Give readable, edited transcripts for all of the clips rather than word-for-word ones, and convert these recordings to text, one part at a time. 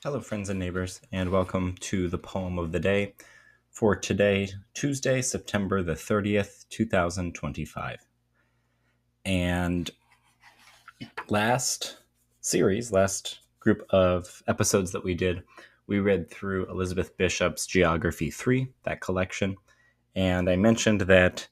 Hello, friends and neighbors, and welcome to the poem of the day for today, Tuesday, September the 30th, 2025. And last group of episodes that we did, we read through Elizabeth Bishop's Geography 3, that collection, and I mentioned that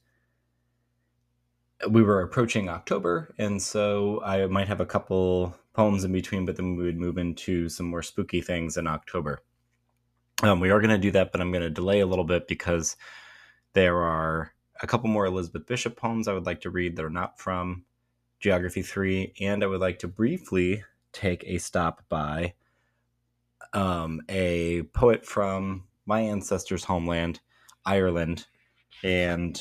we were approaching October, and so I might have a couple poems in between, but then we would move into some more spooky things in October. We are going to do that, but I'm going to delay a little bit because there are a couple more Elizabeth Bishop poems I would like to read that are not from Geography 3, and I would like to briefly take a stop by a poet from my ancestors' homeland, Ireland. And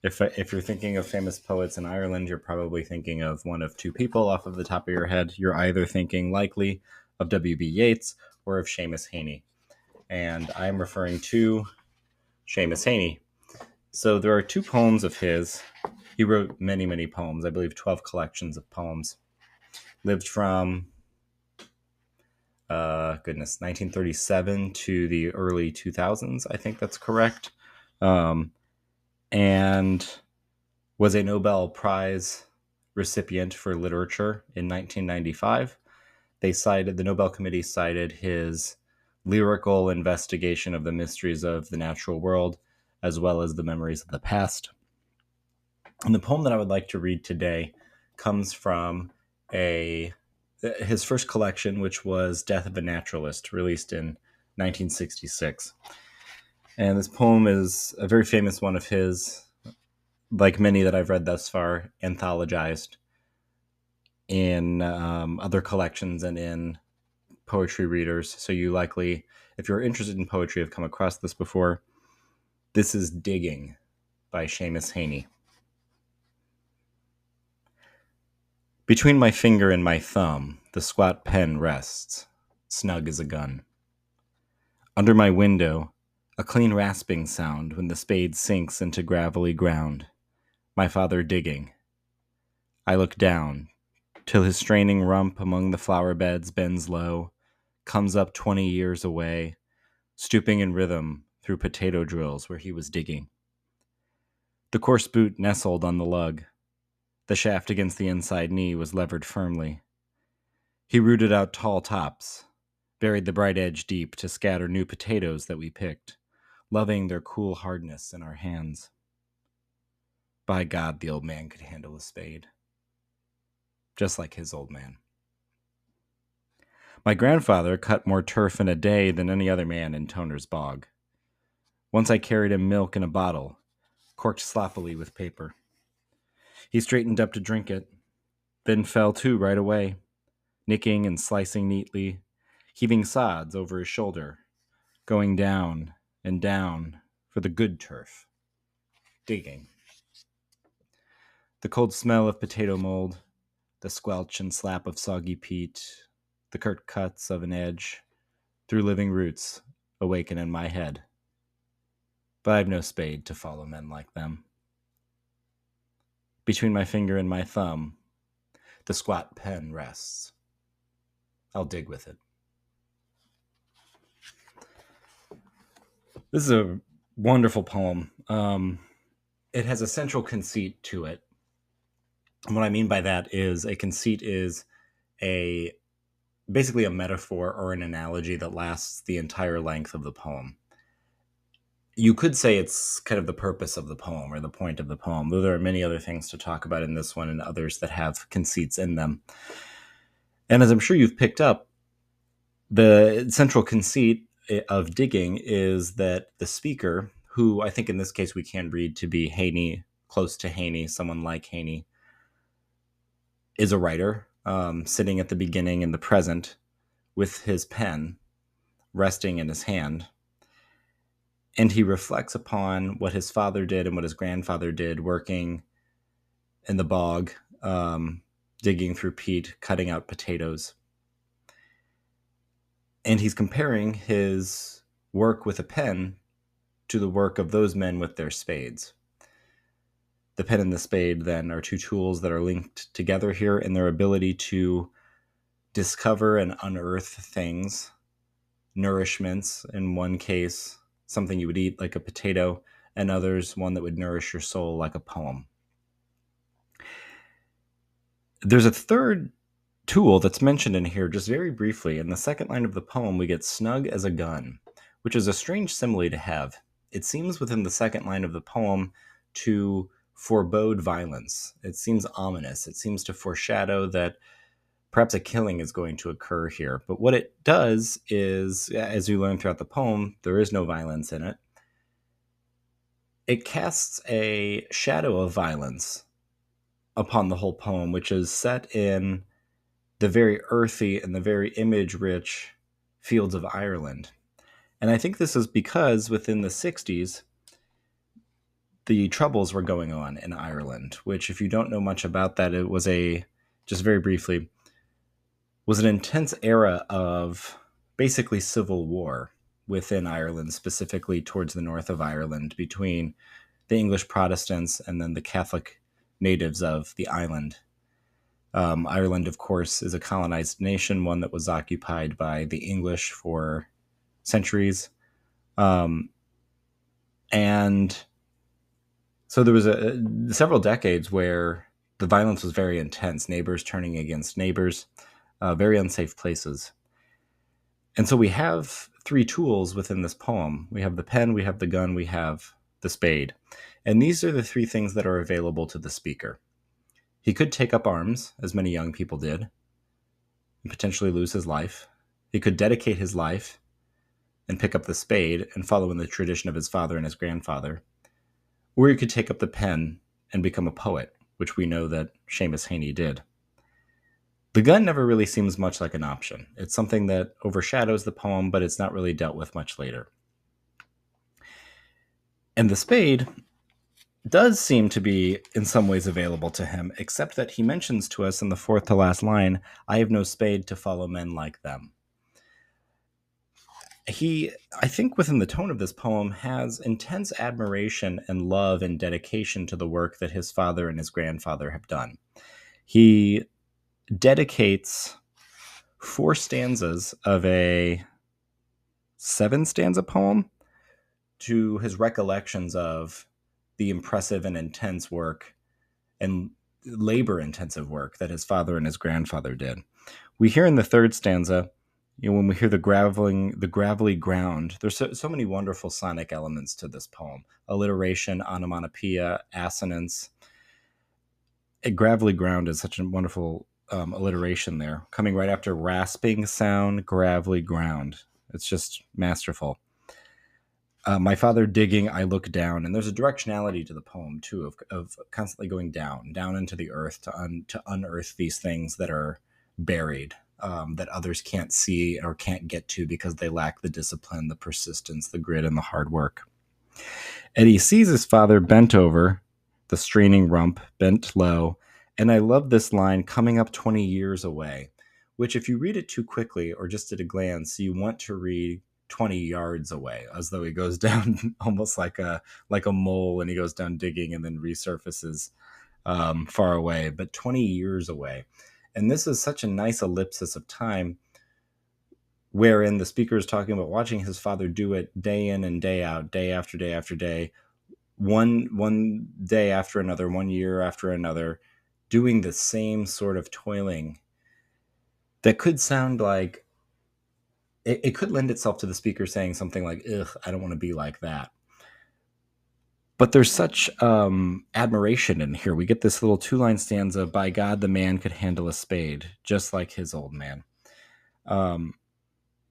if you're thinking of famous poets in Ireland, you're probably thinking of one of two people off of the top of your head. You're either thinking likely of W.B. Yeats or of Seamus Heaney. And I'm referring to Seamus Heaney. So there are two poems of his. He wrote many, many poems. I believe 12 collections of poems. Lived from, 1937 to the early 2000s. I think that's correct. And was a Nobel Prize recipient for literature in 1995. The Nobel Committee cited his lyrical investigation of the mysteries of the natural world, as well as the memories of the past. And the poem that I would like to read today comes from his first collection, which was Death of a Naturalist, released in 1966. And this poem is a very famous one of his, like many that I've read thus far, anthologized in other collections and in poetry readers. So you likely, if you're interested in poetry, have come across this before. This is Digging by Seamus Heaney. Between my finger and my thumb, the squat pen rests, snug as a gun. Under my window, a clean rasping sound when the spade sinks into gravelly ground. My father digging. I look down, till his straining rump among the flower beds bends low, comes up 20 years away, stooping in rhythm through potato drills where he was digging. The coarse boot nestled on the lug. The shaft against the inside knee was levered firmly. He rooted out tall tops, buried the bright edge deep to scatter new potatoes that we picked, loving their cool hardness in our hands. By God, the old man could handle a spade. Just like his old man. My grandfather cut more turf in a day than any other man in Toner's bog. Once I carried him milk in a bottle, corked sloppily with paper. He straightened up to drink it, then fell to right away, nicking and slicing neatly, heaving sods over his shoulder, going down and down for the good turf, digging. The cold smell of potato mold, the squelch and slap of soggy peat, the curt cuts of an edge, through living roots, awaken in my head. But I've no spade to follow men like them. Between my finger and my thumb, the squat pen rests. I'll dig with it. This is a wonderful poem. It has a central conceit to it. And what I mean by that is a conceit is basically a metaphor or an analogy that lasts the entire length of the poem. You could say it's kind of the purpose of the poem or the point of the poem, though there are many other things to talk about in this one and others that have conceits in them. And as I'm sure you've picked up, the central conceit of digging is that the speaker, who I think in this case we can read to be Heaney, close to Heaney, someone like Heaney, is a writer, sitting at the beginning in the present with his pen resting in his hand. And he reflects upon what his father did and what his grandfather did working in the bog, digging through peat, cutting out potatoes. And he's comparing his work with a pen to the work of those men with their spades. The pen and the spade, then, are two tools that are linked together here in their ability to discover and unearth things, nourishments. In one case, something you would eat like a potato, and others, one that would nourish your soul like a poem. There's a third tool that's mentioned in here just very briefly. In the second line of the poem, we get snug as a gun, which is a strange simile to have. It seems within the second line of the poem to forebode violence. It seems ominous. It seems to foreshadow that perhaps a killing is going to occur here. But what it does is, as you learn throughout the poem, there is no violence in it. It casts a shadow of violence upon the whole poem, which is set in the very earthy and the very image-rich fields of Ireland. And I think this is because within the 60s, the Troubles were going on in Ireland, which, if you don't know much about that, it was just very briefly, was an intense era of basically civil war within Ireland, specifically towards the north of Ireland, between the English Protestants and then the Catholic natives of the island. Ireland, of course, is a colonized nation, one that was occupied by the English for centuries. And so there was several decades where the violence was very intense, neighbors turning against neighbors, very unsafe places. And so we have three tools within this poem. We have the pen, we have the gun, we have the spade. And these are the three things that are available to the speaker. He could take up arms, as many young people did, and potentially lose his life. He could dedicate his life and pick up the spade and follow in the tradition of his father and his grandfather. Or he could take up the pen and become a poet, which we know that Seamus Heaney did. The gun never really seems much like an option. It's something that overshadows the poem, but it's not really dealt with much later. And the spade does seem to be in some ways available to him, except that he mentions to us in the fourth to last line, "I have no spade to follow men like them." He, I think within the tone of this poem, has intense admiration and love and dedication to the work that his father and his grandfather have done. He dedicates 4 stanzas of a 7-stanza poem to his recollections of the impressive and intense work and labor-intensive work that his father and his grandfather did. We hear in the 3rd stanza, when we hear the gravelly ground, there's so many wonderful sonic elements to this poem. Alliteration, onomatopoeia, assonance. A gravelly ground is such a wonderful alliteration there. Coming right after rasping sound, gravelly ground. It's just masterful. My father digging, I look down. And there's a directionality to the poem, too, of constantly going down into the earth to unearth these things that are buried, that others can't see or can't get to because they lack the discipline, the persistence, the grit, and the hard work. And he sees his father bent over, the straining rump, bent low. And I love this line, coming up 20 years away, which if you read it too quickly or just at a glance, you want to read 20 yards away, as though he goes down almost like a mole, and he goes down digging and then resurfaces far away, but 20 years away. And this is such a nice ellipsis of time wherein the speaker is talking about watching his father do it day in and day out, day after day after day, one day after another, 1 year after another, doing the same sort of toiling that could sound like it could lend itself to the speaker saying something like, "Ugh, I don't want to be like that." But there's such admiration in here. We get this little 2-line stanza, "By God, the man could handle a spade, just like his old man." And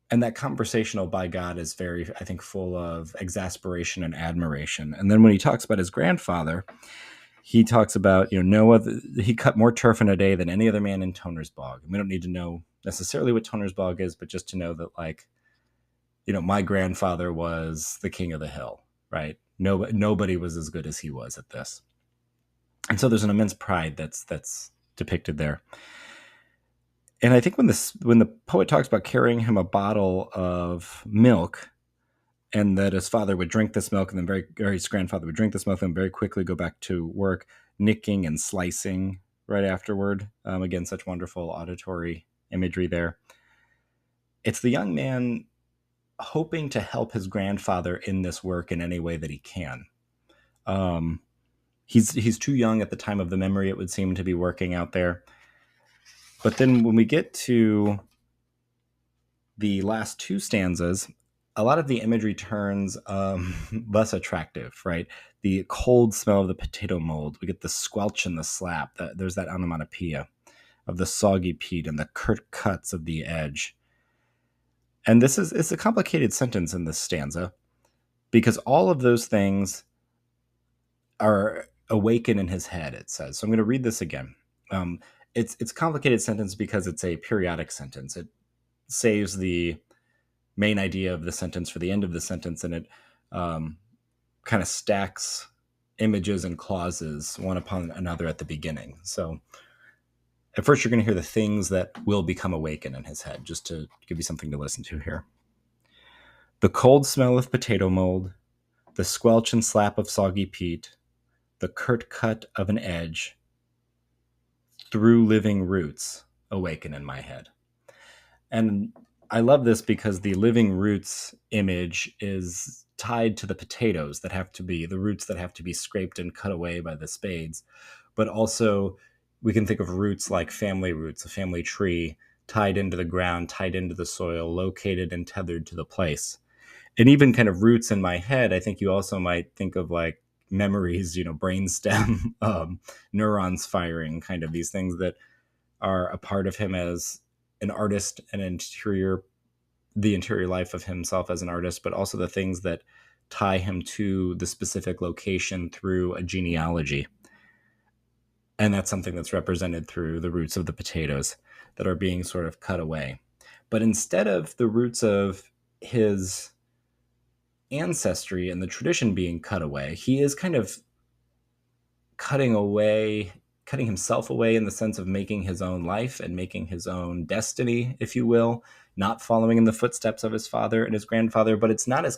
that conversational "by God" is very, I think, full of exasperation and admiration. And then when he talks about his grandfather, he talks about, he cut more turf in a day than any other man in Toner's Bog. And we don't need to know necessarily what Toner's Bog is, but just to know that, my grandfather was the king of the hill, right? Nobody was as good as he was at this. And so there's an immense pride that's depicted there. And I think when the poet talks about carrying him a bottle of milk, and that his father would drink this milk, and then his grandfather would drink this milk and very quickly go back to work, nicking and slicing right afterward. Again, such wonderful auditory imagery there. It's the young man hoping to help his grandfather in this work in any way that he can. He's too young at the time of the memory, it would seem, to be working out there. But then when we get to the last two stanzas, a lot of the imagery turns less attractive, right? The cold smell of the potato mold. We get the squelch and the slap. There's that onomatopoeia of the soggy peat and the curt cuts of the edge. And it's a complicated sentence in this stanza because all of those things are awaken in his head, it says. So I'm going to read this again. It's a complicated sentence because it's a periodic sentence. It saves the main idea of the sentence for the end of the sentence, and it kind of stacks images and clauses one upon another at the beginning. So at first, you're going to hear the things that will become awakened in his head, just to give you something to listen to here. The cold smell of potato mold, the squelch and slap of soggy peat, the curt cut of an edge, through living roots awaken in my head. And I love this because the living roots image is tied to the potatoes that have to be, the roots that have to be scraped and cut away by the spades. But also, we can think of roots like family roots, a family tree tied into the ground, tied into the soil, located and tethered to the place. And even kind of roots in my head, I think you also might think of like memories, brainstem, neurons firing, kind of these things that are a part of him as an artist and the interior life of himself as an artist, but also the things that tie him to the specific location through a genealogy. And that's something that's represented through the roots of the potatoes that are being sort of cut away. But instead of the roots of his ancestry and the tradition being cut away, he is kind of cutting himself away in the sense of making his own life and making his own destiny, if you will, not following in the footsteps of his father and his grandfather. But it's not as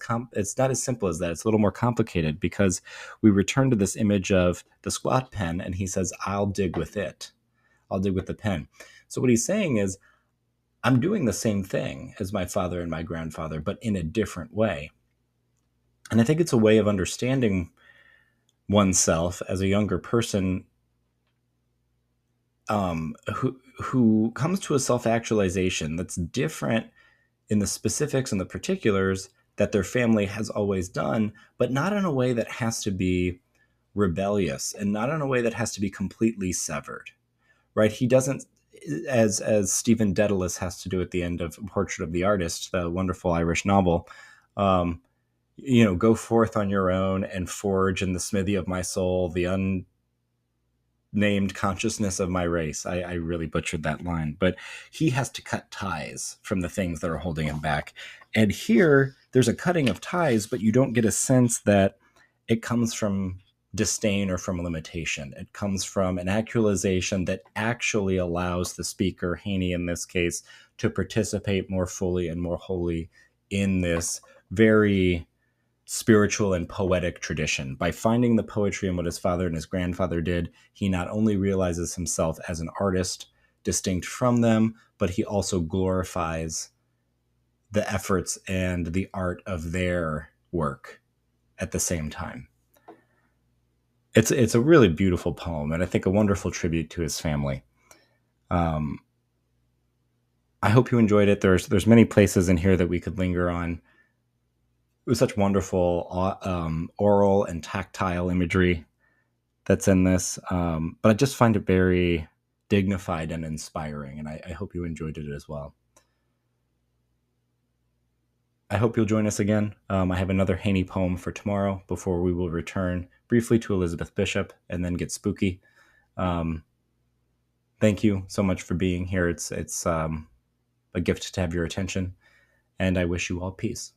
simple as that. It's a little more complicated because we return to this image of the squat pen, and he says, "I'll dig with it. I'll dig with the pen." So what he's saying is, I'm doing the same thing as my father and my grandfather, but in a different way. And I think it's a way of understanding oneself as a younger person who comes to a self-actualization that's different in the specifics and the particulars that their family has always done, but not in a way that has to be rebellious and not in a way that has to be completely severed, right? He doesn't, as Stephen Dedalus has to do at the end of Portrait of the Artist, the wonderful Irish novel, go forth on your own and forge in the smithy of my soul the unnamed consciousness of my race. I really butchered that line, but he has to cut ties from the things that are holding him back. And here there's a cutting of ties, but you don't get a sense that it comes from disdain or from limitation. It comes from an actualization that actually allows the speaker, Heaney in this case, to participate more fully and more wholly in this very spiritual and poetic tradition. By finding the poetry in what his father and his grandfather did, he not only realizes himself as an artist distinct from them, but he also glorifies the efforts and the art of their work at the same time. It's a really beautiful poem, and I think a wonderful tribute to his family. I hope you enjoyed it. There's many places in here that we could linger on. It was such wonderful oral and tactile imagery that's in this, but I just find it very dignified and inspiring, and I hope you enjoyed it as well. I hope you'll join us again. I have another Heaney poem for tomorrow before we will return briefly to Elizabeth Bishop and then get spooky. Thank you so much for being here. It's a gift to have your attention, and I wish you all peace.